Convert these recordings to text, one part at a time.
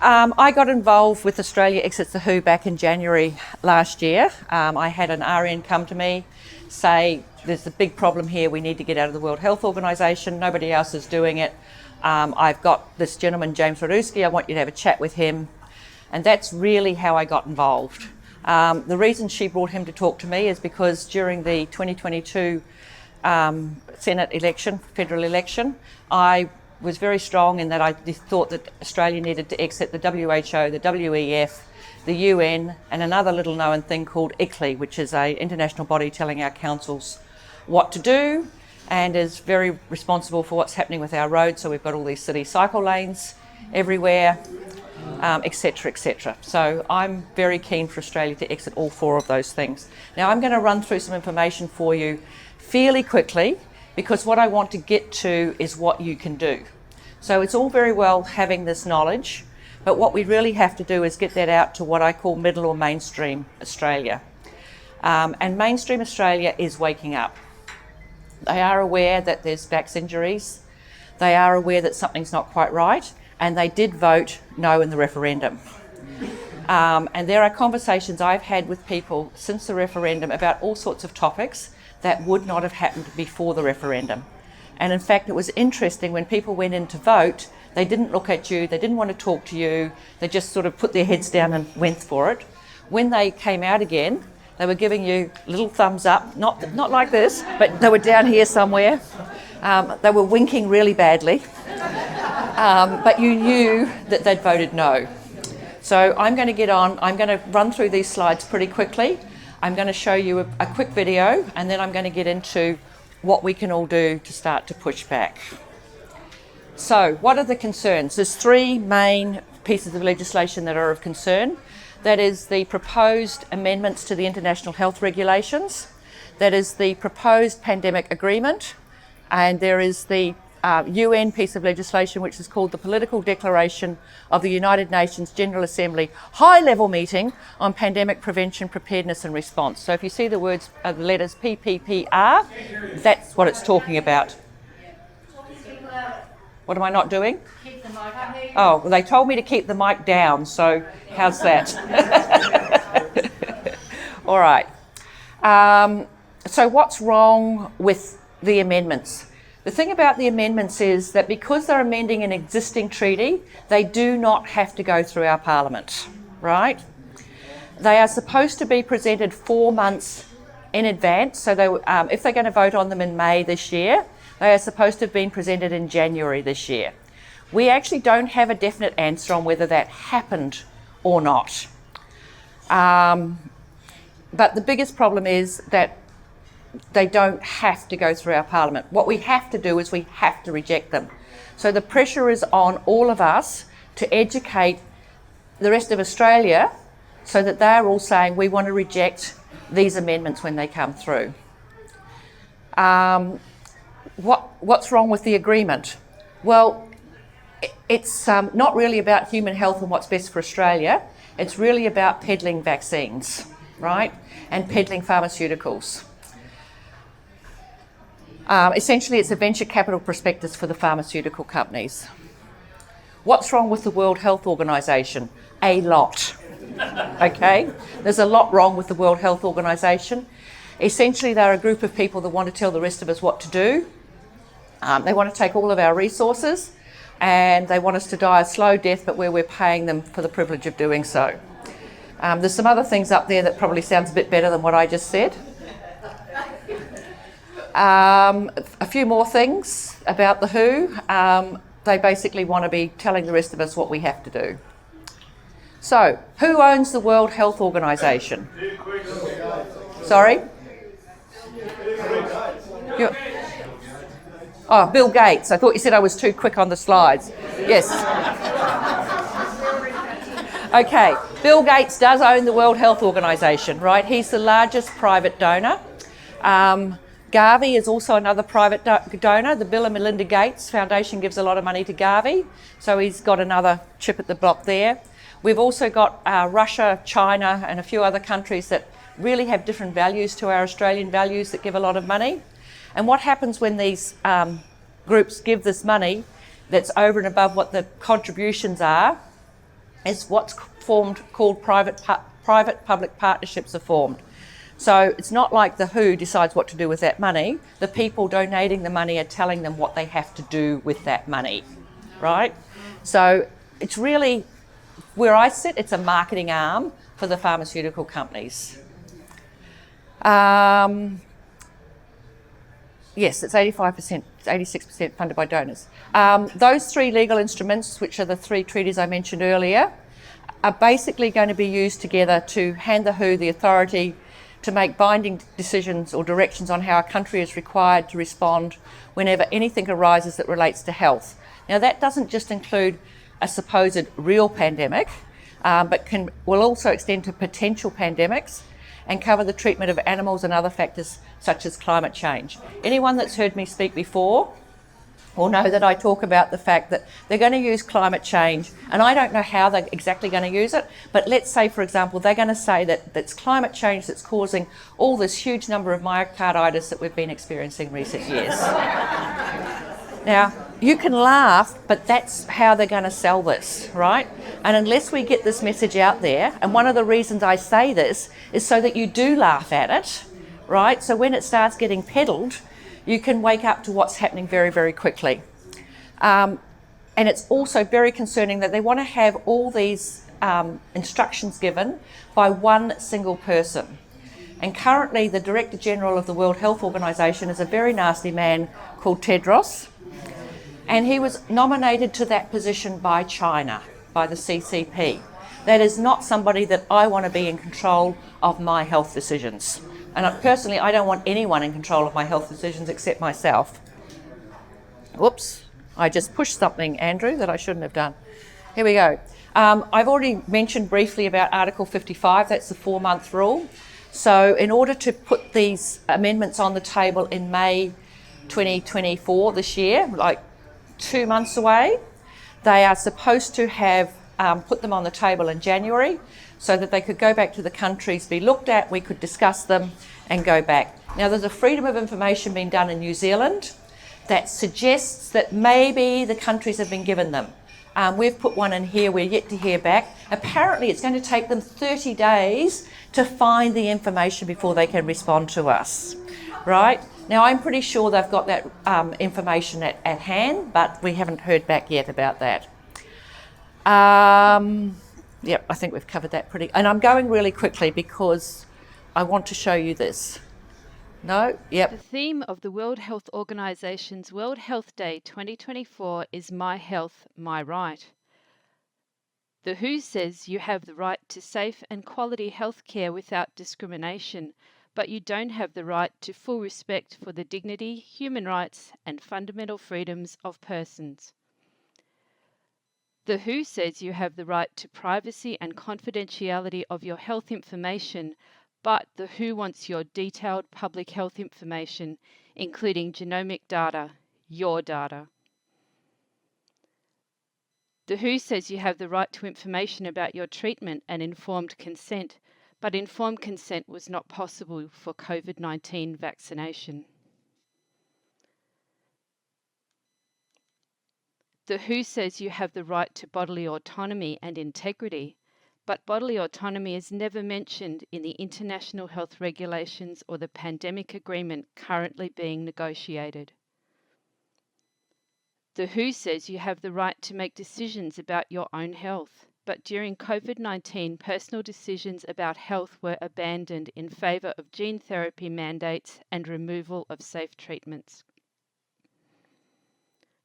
I got involved with Australia Exits the WHO back in January last year. I had an RN come to me, say, there's a big problem here, we need to get out of the World Health Organisation, nobody else is doing it. I've got this gentleman, James Radusky, I want you to have a chat with him. And that's really how I got involved. The reason she brought him to talk to me is because during the 2022 Senate election, federal election, I was very strong in that I thought that Australia needed to exit the WHO, the WEF, the UN, and another little known thing called ICLEI, which is an international body telling our councils what to do and is very responsible for what's happening with our roads. So we've got all these city cycle lanes everywhere, etc., etc. So I'm very keen for Australia to exit all four of those things. Now I'm going to run through some information for you fairly quickly, because what I want to get to is what you can do. So it's all very well having this knowledge, but what we really have to do is get that out to what I call middle or mainstream Australia. And mainstream Australia is waking up. They are aware that there's vax injuries. They are aware that something's not quite right, and they did vote no in the referendum. And there are conversations I've had with people since the referendum about all sorts of topics that would not have happened before the referendum. And in fact, it was interesting when people went in to vote, they didn't look at you, they didn't want to talk to you, they just sort of put their heads down and went for it. When they came out again, they were giving you little thumbs up, not like this, but they were down here somewhere. They were winking really badly, but you knew that they'd voted no. So I'm going to get on, I'm going to run through these slides pretty quickly. I'm going to show you a quick video, and then I'm going to get into what we can all do to start to push back. So what are the concerns? There's three main pieces of legislation that are of concern. That is the proposed amendments to the international health regulations. That is the proposed pandemic agreement. And there is the UN piece of legislation, which is called the Political Declaration of the United Nations General Assembly High-Level Meeting on Pandemic Prevention, Preparedness and Response. So if you see the words, the letters PPPR, that's what it's talking about. What am I not doing? Keep the mic up. Oh, well, they told me to keep the mic down, so how's that? All right. So what's wrong with the amendments? The thing about the amendments is that because they're amending an existing treaty, they do not have to go through our Parliament, right? They are supposed to be presented 4 months in advance. So they, if they're going to vote on them in May this year, they are supposed to have been presented in January this year. We actually don't have a definite answer on whether that happened or not. But the biggest problem is that they don't have to go through our Parliament. What we have to do is we have to reject them. So the pressure is on all of us to educate the rest of Australia so that they're all saying we want to reject these amendments when they come through. What's wrong with the agreement? Well, it's not really about human health and what's best for Australia. It's really about peddling vaccines, right? And peddling pharmaceuticals. Essentially, it's a venture capital prospectus for the pharmaceutical companies. What's wrong with the World Health Organisation? A lot. Okay? There's a lot wrong with the World Health Organisation. Essentially, they're a group of people that want to tell the rest of us what to do. They want to take all of our resources and they want us to die a slow death, but where we're paying them for the privilege of doing so. There's some other things up there that probably sounds a bit better than what I just said. A few more things about the WHO. They basically want to be telling the rest of us what we have to do. So, who owns the World Health Organisation? Sorry? Oh, Bill Gates. I thought you said I was too quick on the slides. Yes. Okay, Bill Gates does own the World Health Organisation, right? He's the largest private donor. Gavi is also another private donor. The Bill and Melinda Gates Foundation gives a lot of money to Gavi, so he's got another chip at the block there. We've also got Russia, China, and a few other countries that really have different values to our Australian values that give a lot of money. And what happens when these groups give this money that's over and above what the contributions are, is what's called private-public partnerships are formed. So it's not like the WHO decides what to do with that money. The people donating the money are telling them what they have to do with that money, right? So it's really, where I sit, it's a marketing arm for the pharmaceutical companies. Yes, it's 85%, it's 86% funded by donors. Those three legal instruments, which are the three treaties I mentioned earlier, are basically going to be used together to hand the WHO the authority to make binding decisions or directions on how a country is required to respond whenever anything arises that relates to health. Now, that doesn't just include a supposed real pandemic, but will also extend to potential pandemics and cover the treatment of animals and other factors such as climate change. Anyone that's heard me speak before will know that I talk about the fact that they're going to use climate change, and I don't know how they're exactly going to use it, but let's say, for example, they're going to say that it's climate change that's causing all this huge number of myocarditis that we've been experiencing in recent years. Now, you can laugh, but that's how they're going to sell this, right? And unless we get this message out there, and one of the reasons I say this is so that you do laugh at it, right? So when it starts getting peddled, you can wake up to what's happening very, very quickly. And it's also very concerning that they want to have all these instructions given by one single person. And currently the Director General of the World Health Organization is a very nasty man called Tedros. And he was nominated to that position by China, by the CCP. That is not somebody that I want to be in control of my health decisions. And personally, I don't want anyone in control of my health decisions except myself. Whoops, I just pushed something, Andrew, that I shouldn't have done. Here we go. I've already mentioned briefly about Article 55, that's the 4-month rule. So in order to put these amendments on the table in May 2024 this year, like 2 months away, they are supposed to have put them on the table in January so that they could go back to the countries, be looked at, we could discuss them and go back. Now, there's a freedom of information being done in New Zealand that suggests that maybe the countries have been given them. We've put one in here, we're yet to hear back. Apparently it's going to take them 30 days to find the information before they can respond to us, right? Now, I'm pretty sure they've got that information at hand, but we haven't heard back yet about that. Yep, I think we've covered that pretty... And I'm going really quickly because I want to show you this. No? Yep. The theme of the World Health Organization's World Health Day 2024 is My Health, My Right. The WHO says you have the right to safe and quality health care without discrimination, but you don't have the right to full respect for the dignity, human rights, and fundamental freedoms of persons. The WHO says you have the right to privacy and confidentiality of your health information, but the WHO wants your detailed public health information, including genomic data, your data. The WHO says you have the right to information about your treatment and informed consent, but informed consent was not possible for COVID-19 vaccination. The WHO says you have the right to bodily autonomy and integrity, but bodily autonomy is never mentioned in the international health regulations or the pandemic agreement currently being negotiated. The WHO says you have the right to make decisions about your own health, but during COVID-19, personal decisions about health were abandoned in favour of gene therapy mandates and removal of safe treatments.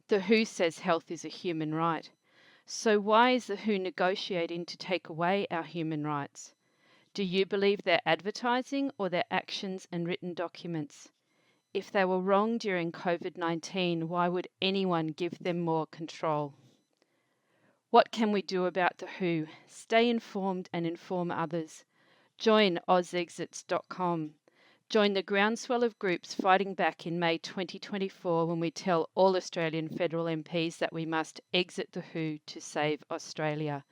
The WHO says health is a human right. So why is the WHO negotiating to take away our human rights? Do you believe their advertising or their actions and written documents? If they were wrong during COVID-19, why would anyone give them more control? What can we do about the WHO? Stay informed and inform others. Join ozexits.com. Join the groundswell of groups fighting back in May 2024 when we tell all Australian federal MPs that we must exit the WHO to save Australia.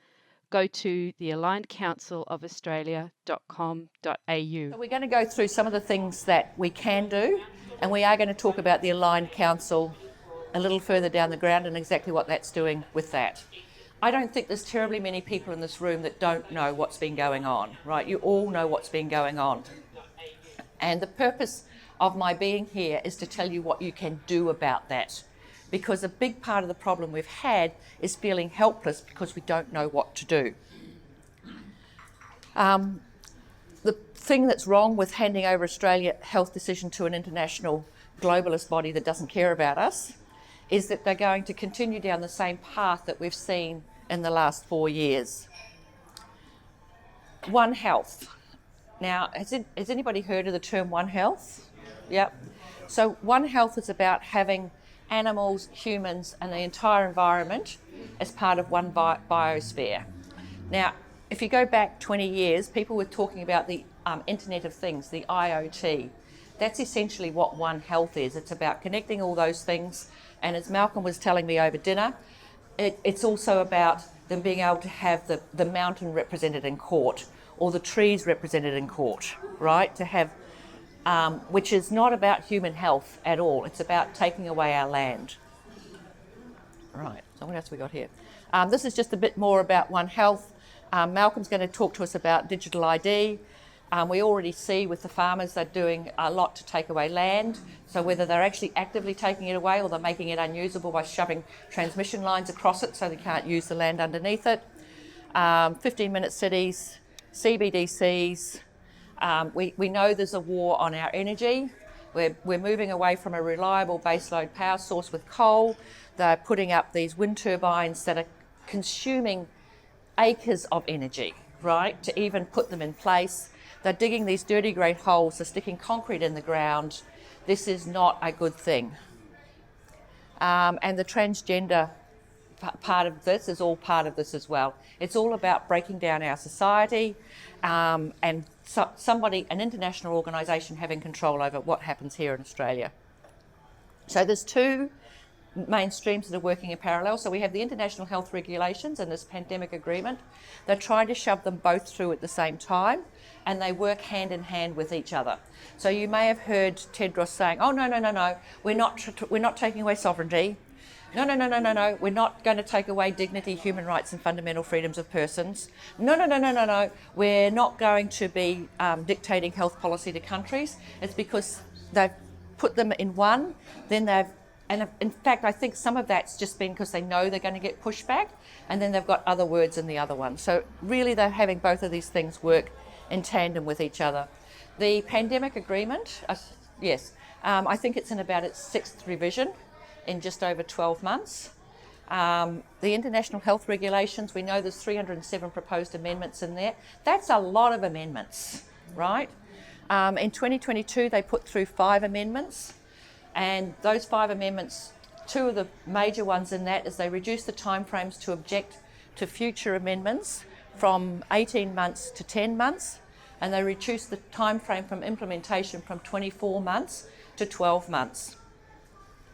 Go to the alignedcouncilofaustralia.com.au. So we're going to go through some of the things that we can do, and we are going to talk about the Aligned Council a little further down the ground and exactly what that's doing with that. I don't think there's terribly many people in this room that don't know what's been going on, right? You all know what's been going on. And the purpose of my being here is to tell you what you can do about that. Because a big part of the problem we've had is feeling helpless because we don't know what to do. The thing that's wrong with handing over Australia health decision to an international globalist body that doesn't care about us is that they're going to continue down the same path that we've seen in the last 4 years. One Health. Now, has anybody heard of the term One Health? Yep. So One Health is about having animals, humans, and the entire environment as part of one biosphere. Now, if you go back 20 years, people were talking about the Internet of Things, the IoT. That's essentially what One Health is. It's about connecting all those things. And as Malcolm was telling me over dinner, it's also about them being able to have the mountain represented in court or the trees represented in court, right? To have, which is not about human health at all. It's about taking away our land. Right, so what else we got here? This is just a bit more about One Health. Malcolm's going to talk to us about digital ID. We already see with the farmers they're doing a lot to take away land. So whether they're actually actively taking it away or they're making it unusable by shoving transmission lines across it so they can't use the land underneath it. 15-minute cities, CBDCs. We know there's a war on our energy. We're moving away from a reliable baseload power source with coal. They're putting up these wind turbines that are consuming acres of energy, right, to even put them in place. They're digging these dirty great holes, they're sticking concrete in the ground. This is not a good thing. And the transgender part of this is all part of this as well. It's all about breaking down our society and an international organisation having control over what happens here in Australia. So there's two main streams that are working in parallel. So we have the international health regulations and this pandemic agreement. They're trying to shove them both through at the same time, and they work hand in hand with each other. So you may have heard Tedros saying, oh, no, we're not taking away sovereignty. No, we're not going to take away dignity, human rights and fundamental freedoms of persons. No, we're not going to be dictating health policy to countries. It's because they've put them in one, and in fact, I think some of that's just been because they know they're going to get pushback, and then they've got other words in the other one. So really they're having both of these things work in tandem with each other. The pandemic agreement, yes, I think it's in about its 6th revision in just over 12 months. The international health regulations, we know there's 307 proposed amendments in there. That's a lot of amendments, right? In 2022, they put through 5 amendments. And those 5 amendments, 2 of the major ones in that is they reduced the timeframes to object to future amendments from 18 months to 10 months, and they reduced the timeframe from implementation from 24 months to 12 months.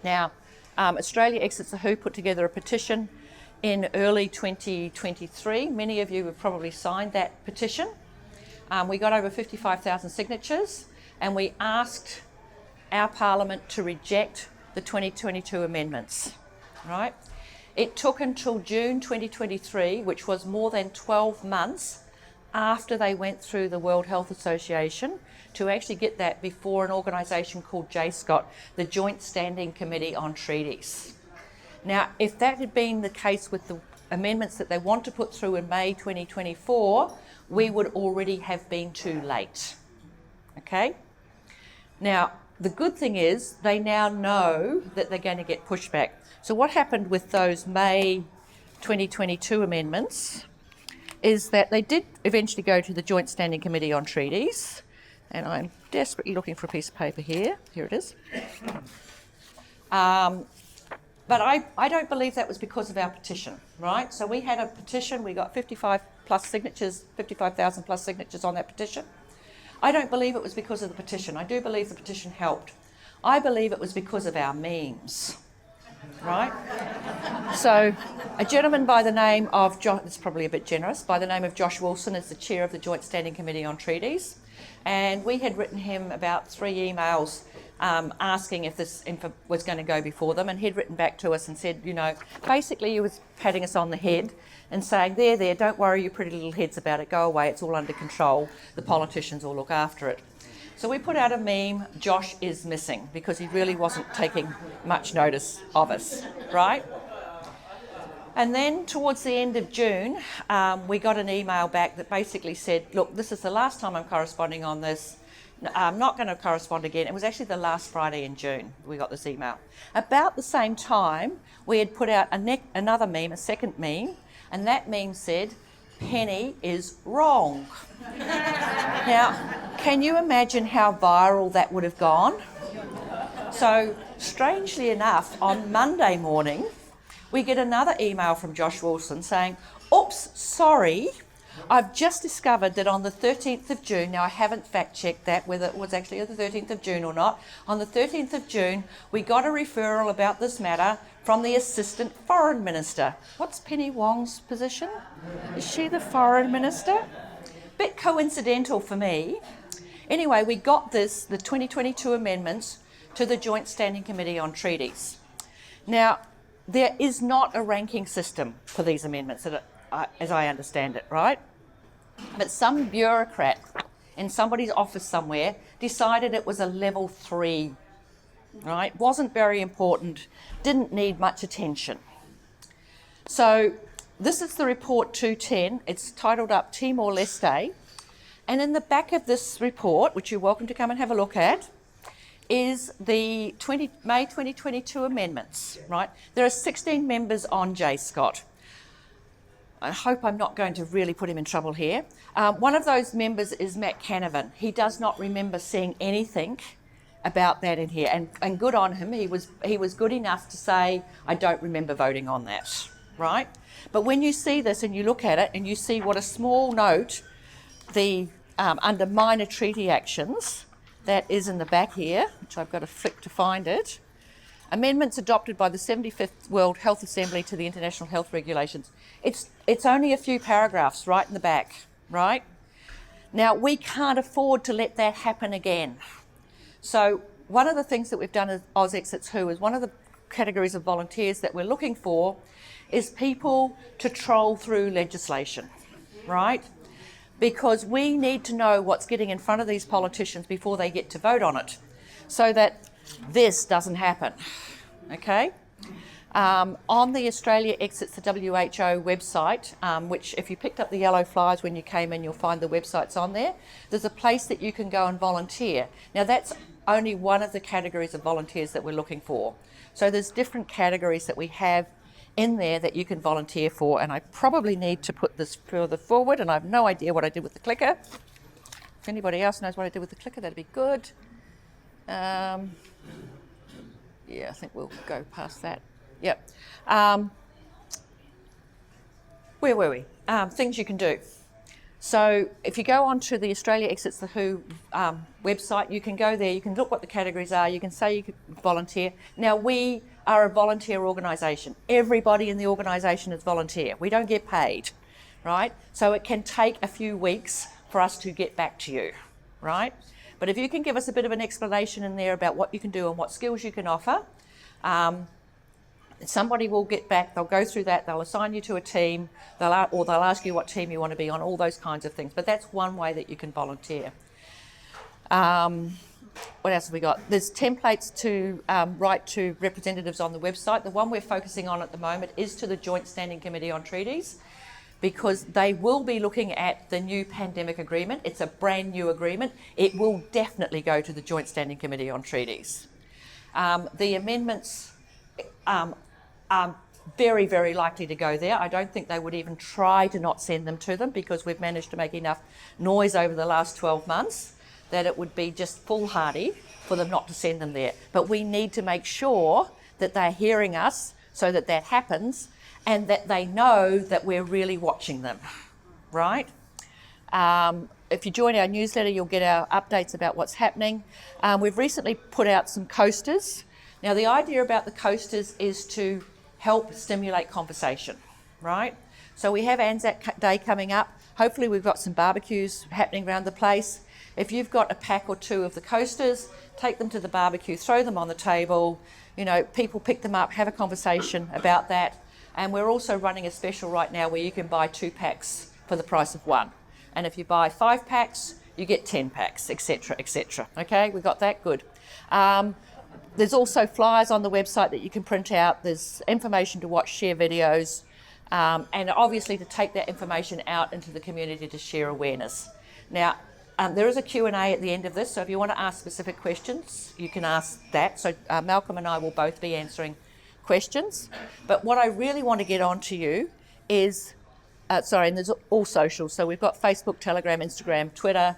Now, Australia Exits the WHO put together a petition in early 2023. Many of you have probably signed that petition. We got over 55,000 signatures, and we asked our Parliament to reject the 2022 amendments, right? It took until June 2023, which was more than 12 months after they went through the World Health Association, to actually get that before an organisation called JSCOT, the Joint Standing Committee on Treaties. Now, if that had been the case with the amendments that they want to put through in May 2024, we would already have been too late, okay? Now, the good thing is they now know that they're going to get pushback. So what happened with those May 2022 amendments is that they did eventually go to the Joint Standing Committee on Treaties, and I'm desperately looking for a piece of paper here. Here it is. But I don't believe that was because of our petition, right? So we had a petition, we got 55,000 plus signatures on that petition. I don't believe it was because of the petition. I do believe the petition helped. I believe it was because of our memes, right? So a gentleman by the name of, it's probably a bit generous, by the name of Josh Wilson is the chair of the Joint Standing Committee on Treaties. And we had written him about 3 emails asking if this info was going to go before them, and he'd written back to us and said, you know, basically he was patting us on the head and saying, there, don't worry your pretty little heads about it, go away, it's all under control, the politicians will look after it. So we put out a meme, Josh is missing, because he really wasn't taking much notice of us, right? And then towards the end of June, we got an email back that basically said, look, this is the last time I'm corresponding on this. I'm not going to correspond again. It was actually the last Friday in June we got this email. About the same time, we had put out another meme, a second meme, and that meme said, Penny is wrong. Now, can you imagine how viral that would have gone? So, strangely enough, on Monday morning, we get another email from Josh Wilson saying, oops, sorry, I've just discovered that on the 13th of June, now I haven't fact-checked that, whether it was actually the 13th of June or not, on the 13th of June, we got a referral about this matter from the Assistant Foreign Minister. What's Penny Wong's position? Is she the Foreign Minister? Bit coincidental for me. Anyway, we got the 2022 amendments to the Joint Standing Committee on Treaties. Now, there is not a ranking system for these amendments, as I understand it, right? But some bureaucrat in somebody's office somewhere decided it was a level 3, right? Wasn't very important, didn't need much attention. So this is the report 210. It's titled up Timor-Leste. And in the back of this report, which you're welcome to come and have a look at, is the May 2022 amendments, right? There are 16 members on J. Scott. I hope I'm not going to really put him in trouble here. One of those members is Matt Canavan. He does not remember seeing anything about that in here, and good on him. He was good enough to say, I don't remember voting on that, right? But when you see this and you look at it and you see what a small note under minor treaty actions, that is in the back here, which I've got to flick to find it. Amendments adopted by the 75th World Health Assembly to the International Health Regulations. It's only a few paragraphs right in the back, right? Now, we can't afford to let that happen again. So one of the things that we've done as Oz Exits Who is one of the categories of volunteers that we're looking for is people to troll through legislation, right? Because we need to know what's getting in front of these politicians before they get to vote on it, so that this doesn't happen, okay? On the Australia Exits the W.H.O website, which if you picked up the yellow flyers when you came in, you'll find the website's on there. There's a place that you can go and volunteer. Now that's only one of the categories of volunteers that we're looking for. So there's different categories that we have in there that you can volunteer for, and I probably need to put this further forward, and I have no idea what I did with the clicker. If anybody else knows what I did with the clicker, that'd be good. Yeah, I think we'll go past that. Yep. Where were we? Things you can do. So if you go onto the Australia Exits the WHO website, you can go there, you can look what the categories are, you can say you could volunteer. Now, we are a volunteer organisation. Everybody in the organisation is volunteer. We don't get paid, right? So it can take a few weeks for us to get back to you, right? But if you can give us a bit of an explanation in there about what you can do and what skills you can offer, somebody will get back, they'll go through that, they'll assign you to a team, they'll ask you what team you want to be on, all those kinds of things. But that's one way that you can volunteer. What else have we got? There's templates to write to representatives on the website. The one we're focusing on at the moment is to the Joint Standing Committee on Treaties, because they will be looking at the new pandemic agreement. It's a brand new agreement. It will definitely go to the Joint Standing Committee on Treaties. The amendments are very, very likely to go there. I don't think they would even try to not send them to them, because we've managed to make enough noise over the last 12 months that it would be just foolhardy for them not to send them there. But we need to make sure that they're hearing us so that that happens, and that they know that we're really watching them, right? If you join our newsletter, you'll get our updates about what's happening. We've recently put out some coasters. Now, the idea about the coasters is to help stimulate conversation, right? So we have Anzac Day coming up. Hopefully we've got some barbecues happening around the place. If you've got a pack or two of the coasters, take them to the barbecue, throw them on the table. You know, people pick them up, have a conversation about that. And we're also running a special right now where you can buy 2 packs for the price of 1. And if you buy 5 packs, you get 10 packs, etc., etc. Okay, we got that? Good. There's also flyers on the website that you can print out. There's information to watch, share videos, and obviously to take that information out into the community to share awareness. Now, there is a Q&A at the end of this, so if you want to ask specific questions, you can ask that. So Malcolm and I will both be answering questions. But what I really want to get on to you is, and there's all socials. So we've got Facebook, Telegram, Instagram, Twitter,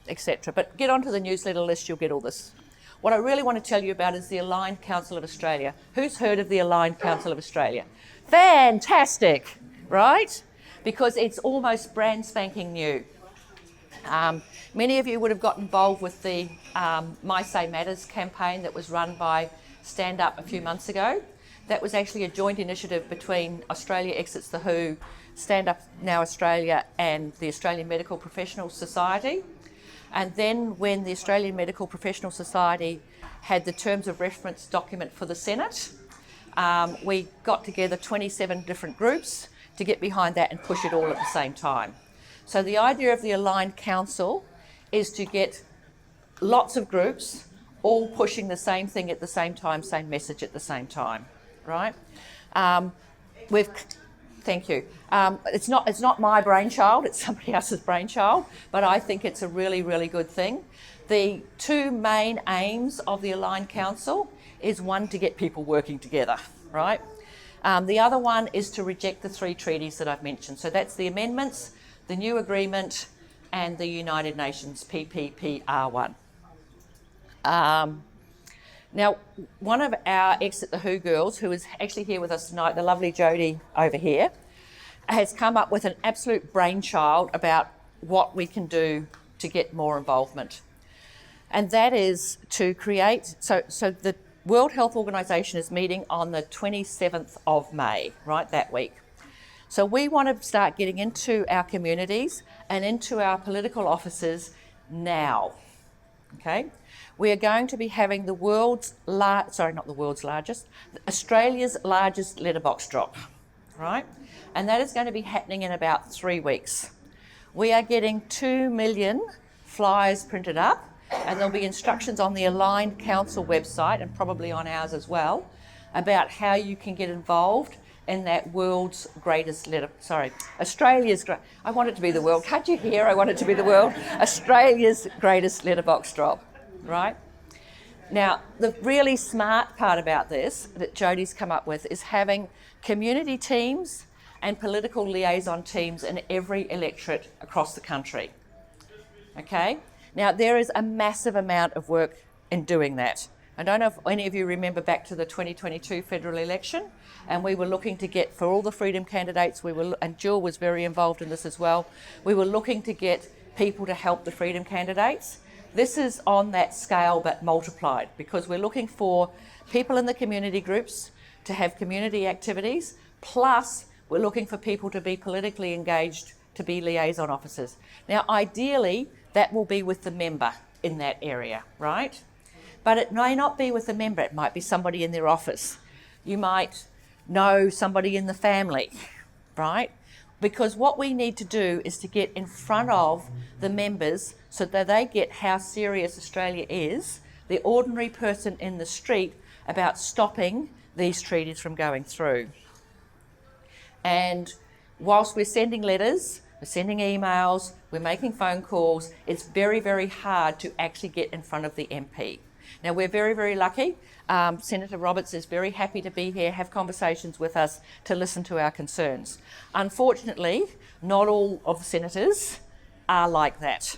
etc. But get onto the newsletter list, you'll get all this. What I really want to tell you about is the Aligned Council of Australia. Who's heard of the Aligned Council of Australia? Fantastic, right? Because it's almost brand spanking new. Many of you would have got involved with the My Say Matters campaign that was run by Stand Up a few months ago. That was actually a joint initiative between Australia Exits the WHO, Stand Up Now Australia and the Australian Medical Professionals Society. And then when the Australian Medical Professional Society had the terms of reference document for the Senate, we got together 27 different groups to get behind that and push it all at the same time. So the idea of the Aligned Council is to get lots of groups all pushing the same thing at the same time, same message at the same time, right? Thank you. It's not my brainchild, it's somebody else's brainchild, but I think it's a really, really good thing. The 2 main aims of the Aligned Council is, one, to get people working together, right? The other one is to reject the 3 treaties that I've mentioned. So that's the amendments, the new agreement, and the United Nations PPPR1. Now, one of our Exit the WHO girls, who is actually here with us tonight, the lovely Jodie over here, has come up with an absolute brainchild about what we can do to get more involvement. And that is to create, so the World Health Organization is meeting on the 27th of May, right, that week. So we want to start getting into our communities and into our political offices now, okay? We are going to be having Australia's largest letterbox drop, right? And that is going to be happening in about 3 weeks. We are getting 2 million flyers printed up, and there'll be instructions on the Aligned Council website, and probably on ours as well, about how you can get involved in that I want it to be the world. Can't you hear? I want it to be the world. Australia's greatest letterbox drop. Right? Now, the really smart part about this that Jodie's come up with is having community teams and political liaison teams in every electorate across the country. Okay? Now, there is a massive amount of work in doing that. I don't know if any of you remember back to the 2022 federal election, and we were looking to get, for all the Freedom candidates, and Jill was very involved in this as well, we were looking to get people to help the Freedom candidates. This is on that scale but multiplied, because we're looking for people in the community groups to have community activities, plus we're looking for people to be politically engaged, to be liaison officers. Now, ideally, that will be with the member in that area, right? But it may not be with the member, it might be somebody in their office. You might know somebody in the family, right? Because what we need to do is to get in front of the members so that they get how serious Australia is, the ordinary person in the street, about stopping these treaties from going through. And whilst we're sending letters, we're sending emails, we're making phone calls, it's very, very hard to actually get in front of the MP. Now, we're very, very lucky. Senator Roberts is very happy to be here, have conversations with us to listen to our concerns. Unfortunately, not all of the senators are like that.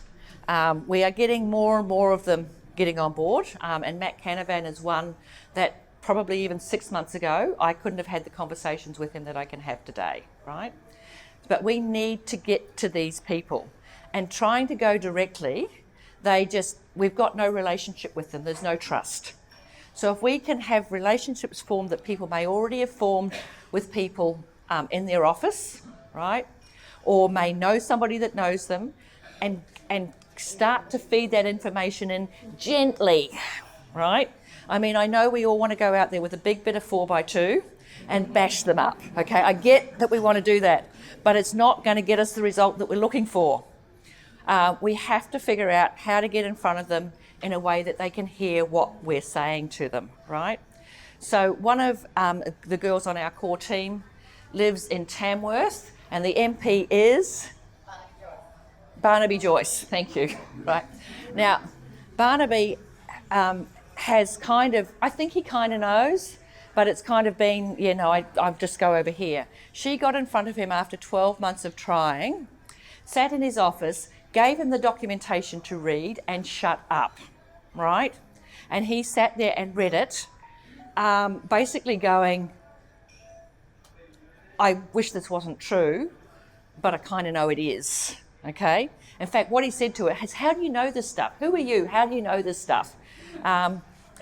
We are getting more and more of them getting on board, and Matt Canavan is one that probably even 6 months ago, I couldn't have had the conversations with him that I can have today, right? But we need to get to these people, and trying to go directly, we've got no relationship with them, there's no trust. So if we can have relationships formed that people may already have formed with people in their office, right, or may know somebody that knows them, and start to feed that information in gently, right? I mean, I know we all want to go out there with a big bit of 4x2 and bash them up, okay? I get that we want to do that, but it's not going to get us the result that we're looking for. We have to figure out how to get in front of them in a way that they can hear what we're saying to them, right? So one of the girls on our core team lives in Tamworth, and the MP is Barnaby Joyce. Thank you. Right now, Barnaby has kind of, I think he kind of knows, but it's kind of been, you know, I just go over here. She got in front of him after 12 months of trying, sat in his office, gave him the documentation to read, and shut up, right? And he sat there and read it, basically going, I wish this wasn't true, but I kind of know it is, okay? In fact, what he said to her is, how do you know this stuff? Who are you? How do you know this stuff?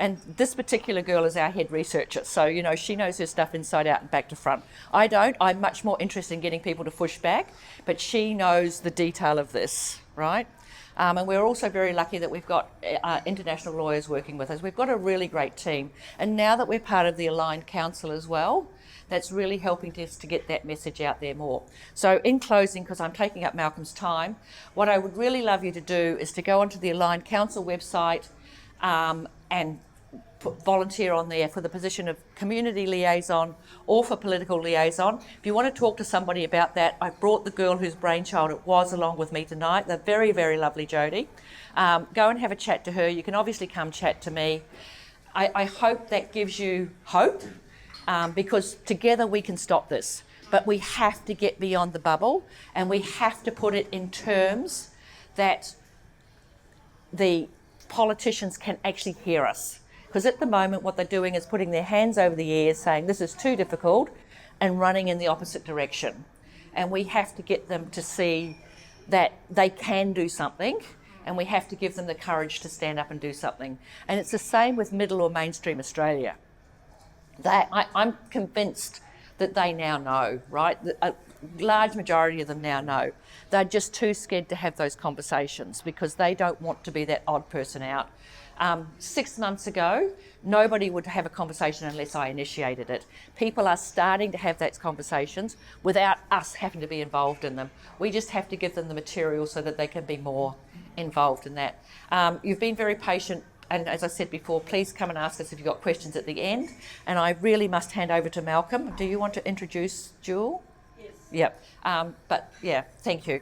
And this particular girl is our head researcher, so, you know, she knows her stuff inside out and back to front. I don't. I'm much more interested in getting people to push back, but she knows the detail of this, right? And we're also very lucky that we've got international lawyers working with us. We've got a really great team. And now that we're part of the Aligned Council as well, that's really helping us to get that message out there more. So in closing, because I'm taking up Malcolm's time, what I would really love you to do is to go onto the Aligned Council website and volunteer on there for the position of community liaison or for political liaison. If you want to talk to somebody about that, I brought the girl whose brainchild it was along with me tonight, the very, very lovely Jodie. Go and have a chat to her. You can obviously come chat to me. I hope that gives you hope, because together we can stop this. But we have to get beyond the bubble, and we have to put it in terms that the politicians can actually hear us. Because at the moment, what they're doing is putting their hands over the ears, saying this is too difficult, and running in the opposite direction. And we have to get them to see that they can do something, and we have to give them the courage to stand up and do something. And it's the same with middle or mainstream Australia. I'm convinced that they now know, right? A large majority of them now know. They're just too scared to have those conversations because they don't want to be that odd person out. 6 months ago, nobody would have a conversation unless I initiated it. People are starting to have those conversations without us having to be involved in them. We just have to give them the material so that they can be more involved in that. You've been very patient, and as I said before, please come and ask us if you've got questions at the end. And I really must hand over to Malcolm. Do you want to introduce Jewel? Yes. Yep. But yeah, thank you.